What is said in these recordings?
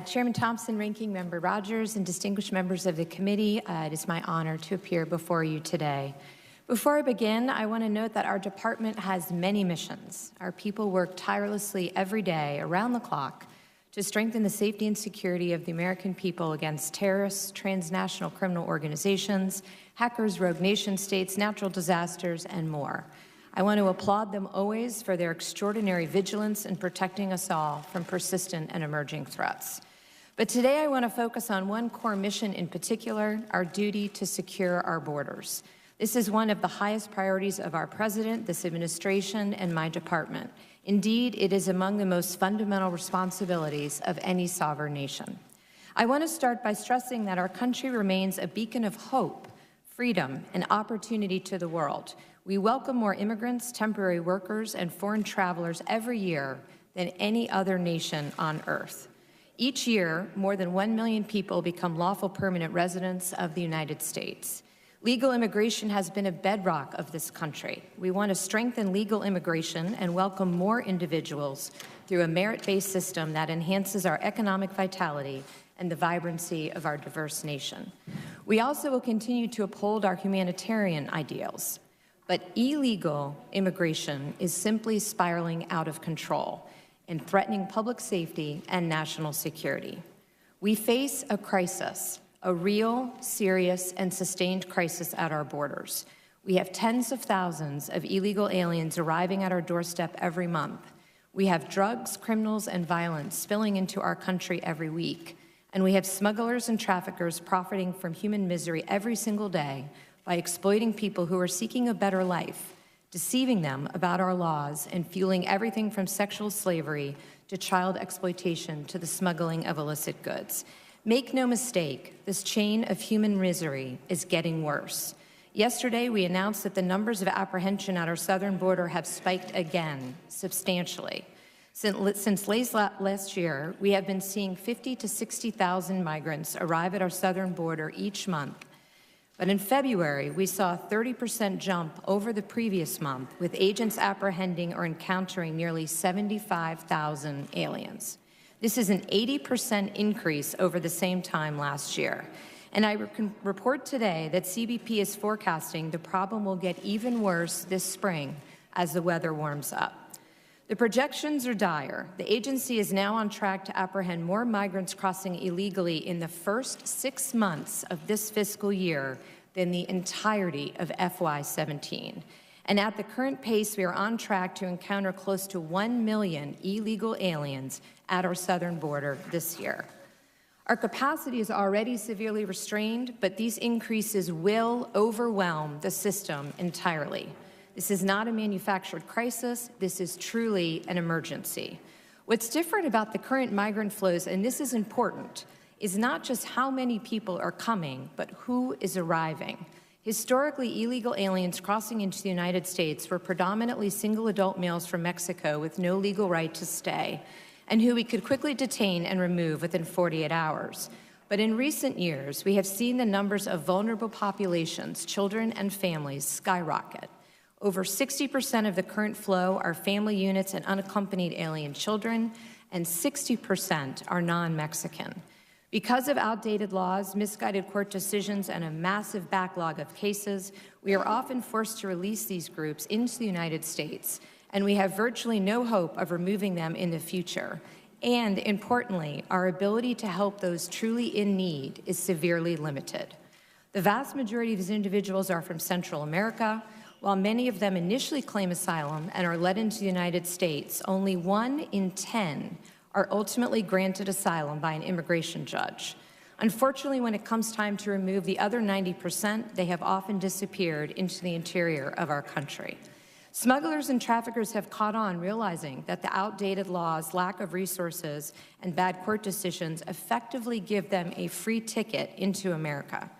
Chairman Thompson, Ranking Member Rogers, and distinguished members of the committee, it is my honor to appear before you today. Before I begin, I want to note that our department has many missions. Our people work tirelessly every day, around the clock, to strengthen the safety and security of the American people against terrorists, transnational criminal organizations, hackers, rogue nation states, natural disasters, and more. I want to applaud them always for their extraordinary vigilance in protecting us all from persistent and emerging threats. But today I want to focus on one core mission in particular, our duty to secure our borders. This is one of the highest priorities of our president, this administration, and my department. Indeed, it is among the most fundamental responsibilities of any sovereign nation. I want to start by stressing that our country remains a beacon of hope, freedom, and opportunity to the world. We welcome more immigrants, temporary workers, and foreign travelers every year than any other nation on earth. Each year, more than 1 million people become lawful permanent residents of the United States. Legal immigration has been a bedrock of this country. We want to strengthen legal immigration and welcome more individuals through a merit-based system that enhances our economic vitality and the vibrancy of our diverse nation. We also will continue to uphold our humanitarian ideals. But illegal immigration is simply spiraling out of control and threatening public safety and national security. We face a crisis, a real, serious, and sustained crisis at our borders. We have tens of thousands of illegal aliens arriving at our doorstep every month. We have drugs, criminals, and violence spilling into our country every week. And we have smugglers and traffickers profiting from human misery every single day by exploiting people who are seeking a better life, deceiving them about our laws, and fueling everything from sexual slavery to child exploitation to the smuggling of illicit goods. Make no mistake, this chain of human misery is getting worse. Yesterday, we announced that the numbers of apprehension at our southern border have spiked again, substantially. Since late last year, we have been seeing 50,000 to 60,000 migrants arrive at our southern border each month. But in February, we saw a 30% jump over the previous month, with agents apprehending or encountering nearly 75,000 aliens. This is an 80% increase over the same time last year. And I report today that CBP is forecasting the problem will get even worse this spring as the weather warms up. The projections are dire. The agency is now on track to apprehend more migrants crossing illegally in the first 6 months of this fiscal year than the entirety of FY17. And at the current pace, we are on track to encounter close to 1 million illegal aliens at our southern border this year. Our capacity is already severely restrained, but these increases will overwhelm the system entirely. This is not a manufactured crisis. This is truly an emergency. What's different about the current migrant flows, and this is important, is not just how many people are coming, but who is arriving. Historically, illegal aliens crossing into the United States were predominantly single adult males from Mexico with no legal right to stay, and who we could quickly detain and remove within 48 hours. But in recent years, we have seen the numbers of vulnerable populations, children and families, skyrocket. Over 60% of the current flow are family units and unaccompanied alien children, and 60% are non-Mexican. Because of outdated laws, misguided court decisions, and a massive backlog of cases, we are often forced to release these groups into the United States, and we have virtually no hope of removing them in the future. And importantly, our ability to help those truly in need is severely limited. The vast majority of these individuals are from Central America. While many of them initially claim asylum and are led into the United States, only 1 in 10 are ultimately granted asylum by an immigration judge. Unfortunately, when it comes time to remove the other 90%, they have often disappeared into the interior of our country. Smugglers and traffickers have caught on, realizing that the outdated laws, lack of resources, and bad court decisions effectively give them a free ticket into America.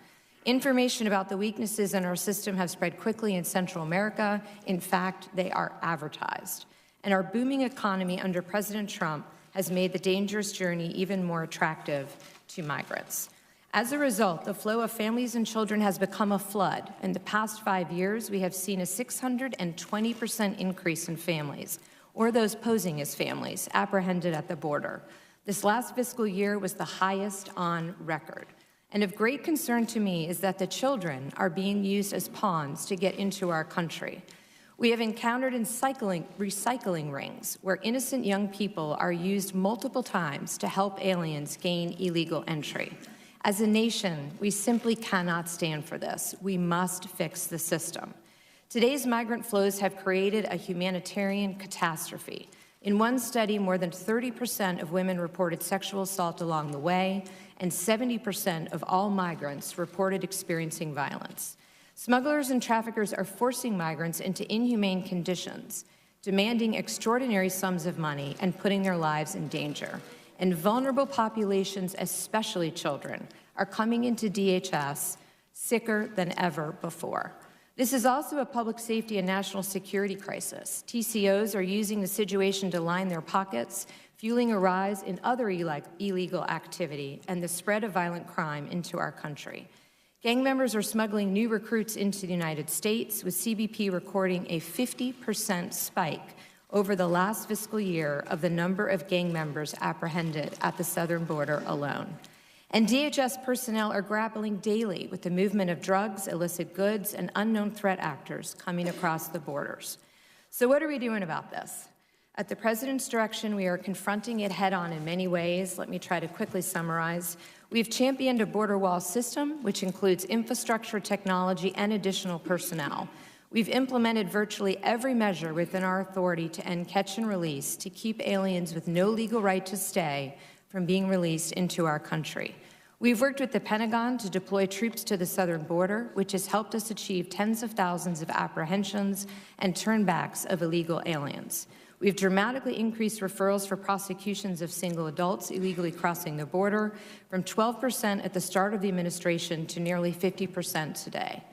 Information about the weaknesses in our system have spread quickly in Central America. In fact, they are advertised. And our booming economy under President Trump has made the dangerous journey even more attractive to migrants. As a result, the flow of families and children has become a flood. In the past 5 years, we have seen a 620% increase in families, or those posing as families, apprehended at the border. This last fiscal year was the highest on record. And of great concern to me is that the children are being used as pawns to get into our country. We have encountered recycling rings where innocent young people are used multiple times to help aliens gain illegal entry. As a nation, we simply cannot stand for this. We must fix the system. Today's migrant flows have created a humanitarian catastrophe. In one study, more than 30% of women reported sexual assault along the way, and 70% of all migrants reported experiencing violence. Smugglers and traffickers are forcing migrants into inhumane conditions, demanding extraordinary sums of money and putting their lives in danger. And vulnerable populations, especially children, are coming into DHS sicker than ever before. This is also a public safety and national security crisis. TCOs are using the situation to line their pockets, fueling a rise in other illegal activity and the spread of violent crime into our country. Gang members are smuggling new recruits into the United States, with CBP recording a 50% spike over the last fiscal year of the number of gang members apprehended at the southern border alone. And DHS personnel are grappling daily with the movement of drugs, illicit goods, and unknown threat actors coming across the borders. So what are we doing about this? At the President's direction, we are confronting it head-on in many ways. Let me try to quickly summarize. We've championed a border wall system, which includes infrastructure, technology, and additional personnel. We've implemented virtually every measure within our authority to end catch and release, to keep aliens with no legal right to stay from being released into our country. We've worked with the Pentagon to deploy troops to the southern border, which has helped us achieve tens of thousands of apprehensions and turnbacks of illegal aliens. We've dramatically increased referrals for prosecutions of single adults illegally crossing the border from 12% at the start of the administration to nearly 50% today.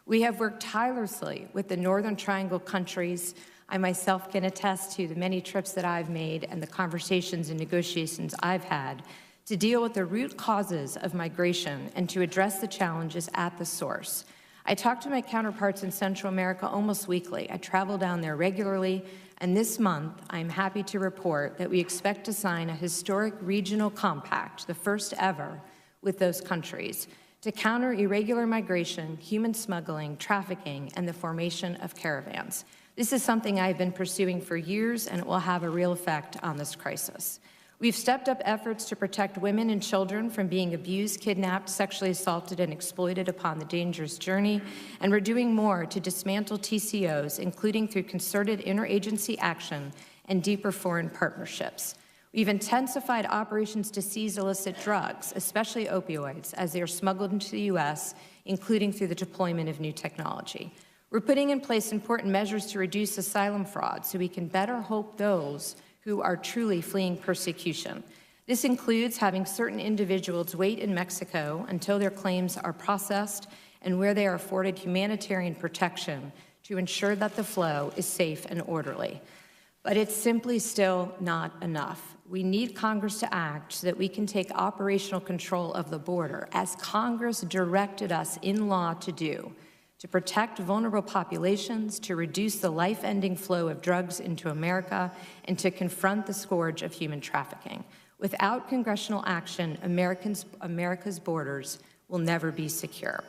We have worked tirelessly with the Northern Triangle countries. I myself can attest to the many trips that I've made and the conversations and negotiations I've had to deal with the root causes of migration and to address the challenges at the source. I talk to my counterparts in Central America almost weekly. I travel down there regularly, and this month I'm happy to report that we expect to sign a historic regional compact, the first ever, with those countries to counter irregular migration, human smuggling, trafficking, and the formation of caravans. This is something I've been pursuing for years, and it will have a real effect on this crisis. We've stepped up efforts to protect women and children from being abused, kidnapped, sexually assaulted, and exploited upon the dangerous journey, and we're doing more to dismantle TCOs, including through concerted interagency action and deeper foreign partnerships. We've intensified operations to seize illicit drugs, especially opioids, as they are smuggled into the U.S., including through the deployment of new technology. We're putting in place important measures to reduce asylum fraud so we can better help those who are truly fleeing persecution. This includes having certain individuals wait in Mexico until their claims are processed and where they are afforded humanitarian protection to ensure that the flow is safe and orderly. But it's simply still not enough. We need Congress to act so that we can take operational control of the border, as Congress directed us in law to do, to protect vulnerable populations, to reduce the life-ending flow of drugs into America, and to confront the scourge of human trafficking. Without congressional action, America's borders will never be secure.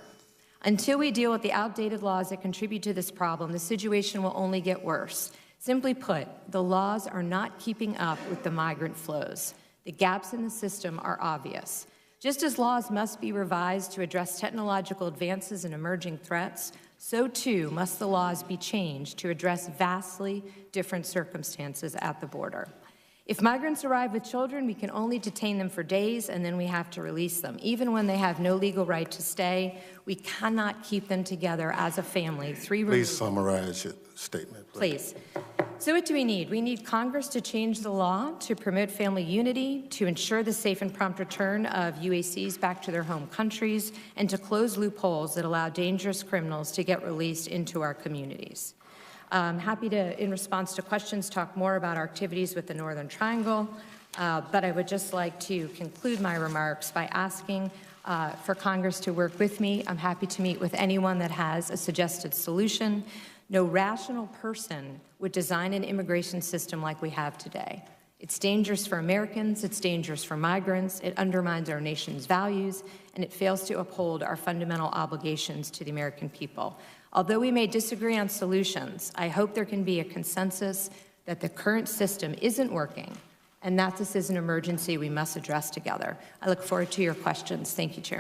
Until we deal with the outdated laws that contribute to this problem, the situation will only get worse. Simply put, the laws are not keeping up with the migrant flows. The gaps in the system are obvious. Just as laws must be revised to address technological advances and emerging threats, so too must the laws be changed to address vastly different circumstances at the border. If migrants arrive with children, we can only detain them for days, and then we have to release them. Even when they have no legal right to stay, we cannot keep them together as a family. Please summarize your statement. Please. So what do we need? We need Congress to change the law to promote family unity, to ensure the safe and prompt return of UACs back to their home countries, and to close loopholes that allow dangerous criminals to get released into our communities. I'm happy to, in response to questions, talk more about our activities with the Northern Triangle, but I would just like to conclude my remarks by asking for Congress to work with me. I'm happy to meet with anyone that has a suggested solution. No rational person would design an immigration system like we have today. It's dangerous for Americans, it's dangerous for migrants, it undermines our nation's values, and it fails to uphold our fundamental obligations to the American people. Although we may disagree on solutions, I hope there can be a consensus that the current system isn't working and that this is an emergency we must address together. I look forward to your questions. Thank you, Chair.